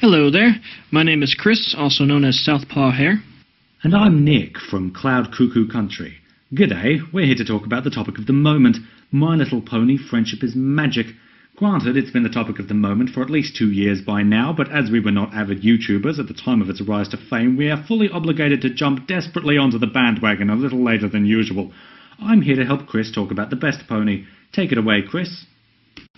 Hello there, my name is Chris, also known as SouthpawHare. And I'm Nick from CloudCuckooCountry. G'day, we're here to talk about the topic of the moment, My Little Pony Friendship is Magic. Granted, it's been the topic of the moment for at least 2 years by now, but as we were not avid YouTubers at the time of its rise to fame, we are fully obligated to jump desperately onto the bandwagon a little later than usual. I'm here to help Chris talk about the best pony. Take it away, Chris.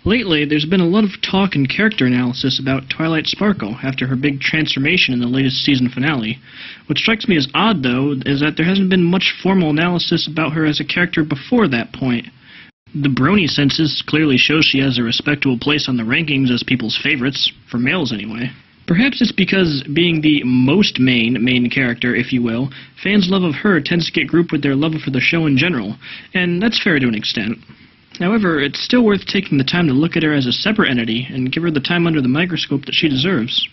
Lately, there's been a lot of talk and character analysis about Twilight Sparkle after her big transformation in the latest season finale. What strikes me as odd, though, is that there hasn't been much formal analysis about her as a character before that point. The Brony census clearly shows she has a respectable place on the rankings as people's favorites, for males anyway. Perhaps it's because, being the most main character, if you will, fans' love of her tends to get grouped with their love for the show in general, and that's fair to an extent. However, it's still worth taking the time to look at her as a separate entity and give her the time under the microscope that she deserves.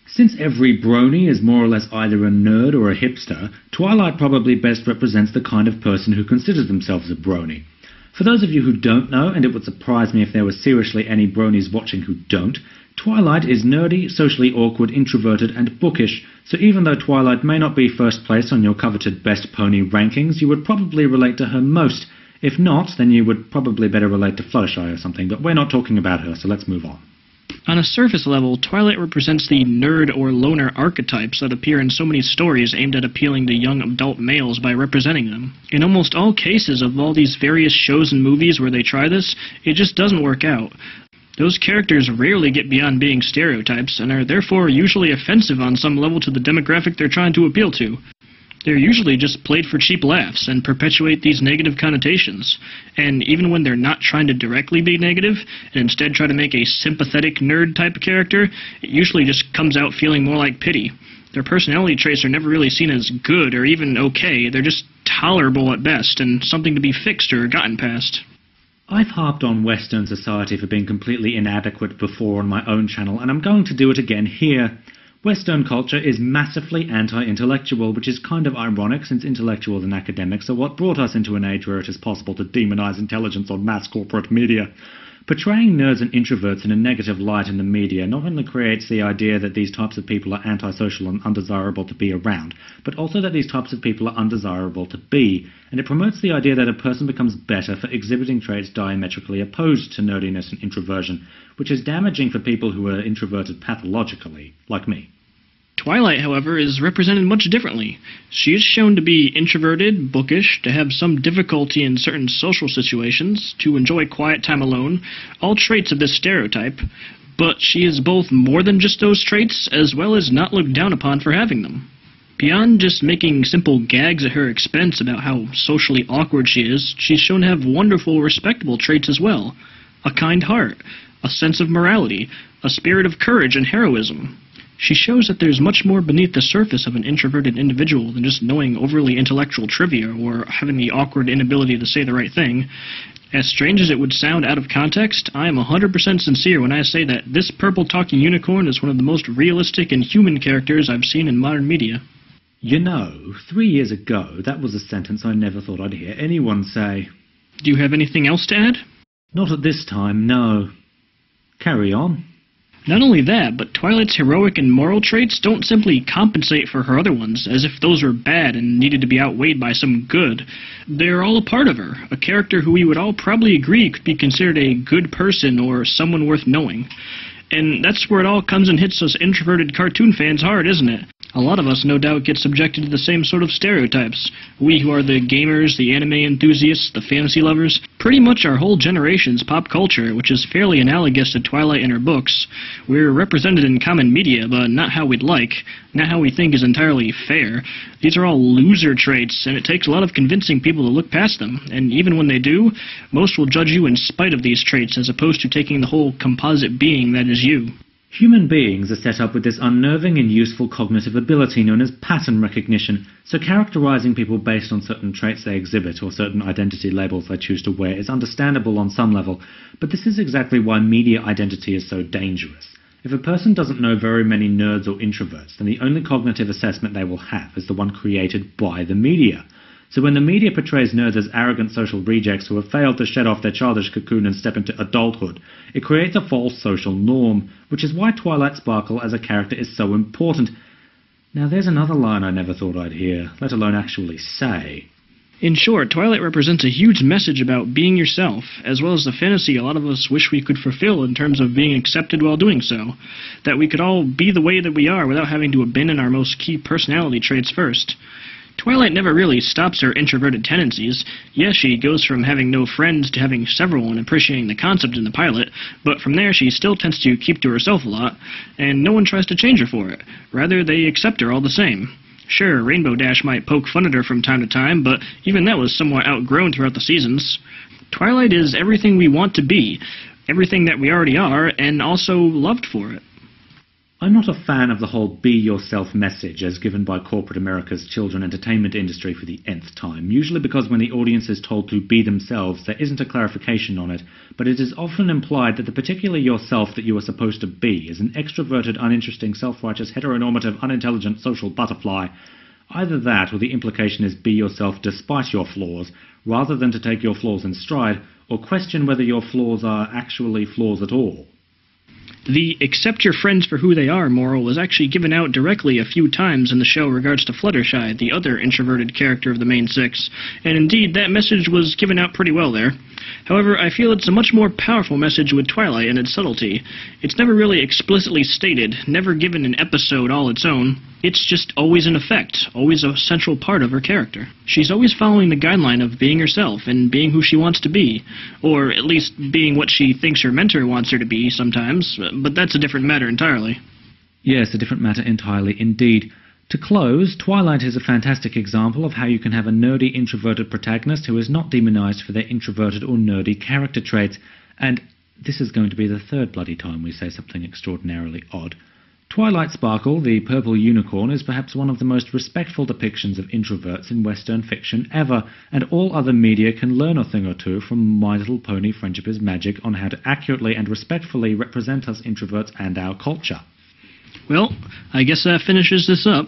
Since every brony is more or less either a nerd or a hipster, Twilight probably best represents the kind of person who considers themselves a brony. For those of you who don't know, and it would surprise me if there were seriously any bronies watching who don't, Twilight is nerdy, socially awkward, introverted, and bookish, so even though Twilight may not be first place on your coveted best pony rankings, you would probably relate to her most. If not, then you would probably better relate to Fluttershy or something, but we're not talking about her, so let's move on. On a surface level, Twilight represents the nerd or loner archetypes that appear in so many stories aimed at appealing to young adult males by representing them. In almost all cases of all these various shows and movies where they try this, it just doesn't work out. Those characters rarely get beyond being stereotypes, and are therefore usually offensive on some level to the demographic they're trying to appeal to. They're usually just played for cheap laughs and perpetuate these negative connotations. And even when they're not trying to directly be negative, and instead try to make a sympathetic nerd type of character, it usually just comes out feeling more like pity. Their personality traits are never really seen as good or even okay, they're just tolerable at best and something to be fixed or gotten past. I've harped on Western society for being completely inadequate before on my own channel, and I'm going to do it again here. Western culture is massively anti-intellectual, which is kind of ironic since intellectuals and academics are what brought us into an age where it is possible to demonize intelligence on mass corporate media. Portraying nerds and introverts in a negative light in the media not only creates the idea that these types of people are antisocial and undesirable to be around, but also that these types of people are undesirable to be, and it promotes the idea that a person becomes better for exhibiting traits diametrically opposed to nerdiness and introversion, which is damaging for people who are introverted pathologically, like me. Twilight, however, is represented much differently. She is shown to be introverted, bookish, to have some difficulty in certain social situations, to enjoy quiet time alone, all traits of this stereotype, but she is both more than just those traits, as well as not looked down upon for having them. Beyond just making simple gags at her expense about how socially awkward she is, she's shown to have wonderful, respectable traits as well. A kind heart, a sense of morality, a spirit of courage and heroism. She shows that there's much more beneath the surface of an introverted individual than just knowing overly intellectual trivia or having the awkward inability to say the right thing. As strange as it would sound out of context, I am 100% sincere when I say that this purple talking unicorn is one of the most realistic and human characters I've seen in modern media. You know, 3 years ago, that was a sentence I never thought I'd hear anyone say. Do you have anything else to add? Not at this time, no. Carry on. Not only that, but Twilight's heroic and moral traits don't simply compensate for her other ones, as if those were bad and needed to be outweighed by some good. They're all a part of her, a character who we would all probably agree could be considered a good person or someone worth knowing. And that's where it all comes and hits us introverted cartoon fans hard, isn't it? A lot of us no doubt get subjected to the same sort of stereotypes. We who are the gamers, the anime enthusiasts, the fantasy lovers, pretty much our whole generation's pop culture, which is fairly analogous to Twilight and her books. We're represented in common media, but not how we'd like, not how we think is entirely fair. These are all loser traits, and it takes a lot of convincing people to look past them, and even when they do, most will judge you in spite of these traits as opposed to taking the whole composite being that is you. Human beings are set up with this unnerving and useful cognitive ability known as pattern recognition, so characterizing people based on certain traits they exhibit or certain identity labels they choose to wear is understandable on some level, but this is exactly why media identity is so dangerous. If a person doesn't know very many nerds or introverts, then the only cognitive assessment they will have is the one created by the media. So when the media portrays nerds as arrogant social rejects who have failed to shed off their childish cocoon and step into adulthood, it creates a false social norm, which is why Twilight Sparkle as a character is so important. Now there's another line I never thought I'd hear, let alone actually say. In short, Twilight represents a huge message about being yourself, as well as the fantasy a lot of us wish we could fulfill in terms of being accepted while doing so. That we could all be the way that we are without having to abandon our most key personality traits first. Twilight never really stops her introverted tendencies. Yes, she goes from having no friends to having several and appreciating the concept in the pilot, but from there she still tends to keep to herself a lot, and no one tries to change her for it. Rather, they accept her all the same. Sure, Rainbow Dash might poke fun at her from time to time, but even that was somewhat outgrown throughout the seasons. Twilight is everything we want to be, everything that we already are, and also loved for it. I'm not a fan of the whole be-yourself message as given by corporate America's children entertainment industry for the nth time, usually because when the audience is told to be themselves, there isn't a clarification on it, but it is often implied that the particular yourself that you are supposed to be is an extroverted, uninteresting, self-righteous, heteronormative, unintelligent social butterfly. Either that, or the implication is be yourself despite your flaws, rather than to take your flaws in stride, or question whether your flaws are actually flaws at all. The accept your friends for who they are moral was actually given out directly a few times in the show regards to Fluttershy, the other introverted character of the main six, and indeed that message was given out pretty well there. However, I feel it's a much more powerful message with Twilight and its subtlety. It's never really explicitly stated, never given an episode all its own. It's just always in effect, always a central part of her character. She's always following the guideline of being herself and being who she wants to be, or at least being what she thinks her mentor wants her to be sometimes, but that's a different matter entirely. Yes, a different matter entirely indeed. To close, Twilight is a fantastic example of how you can have a nerdy introverted protagonist who is not demonized for their introverted or nerdy character traits, and this is going to be the third bloody time we say something extraordinarily odd. Twilight Sparkle, the purple unicorn, is perhaps one of the most respectful depictions of introverts in Western fiction ever, and all other media can learn a thing or two from My Little Pony Friendship is Magic on how to accurately and respectfully represent us introverts and our culture. Well, I guess that finishes this up.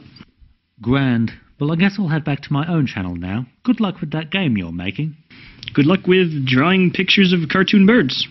Grand. Well, I guess I'll head back to my own channel now. Good luck with that game you're making. Good luck with drawing pictures of cartoon birds.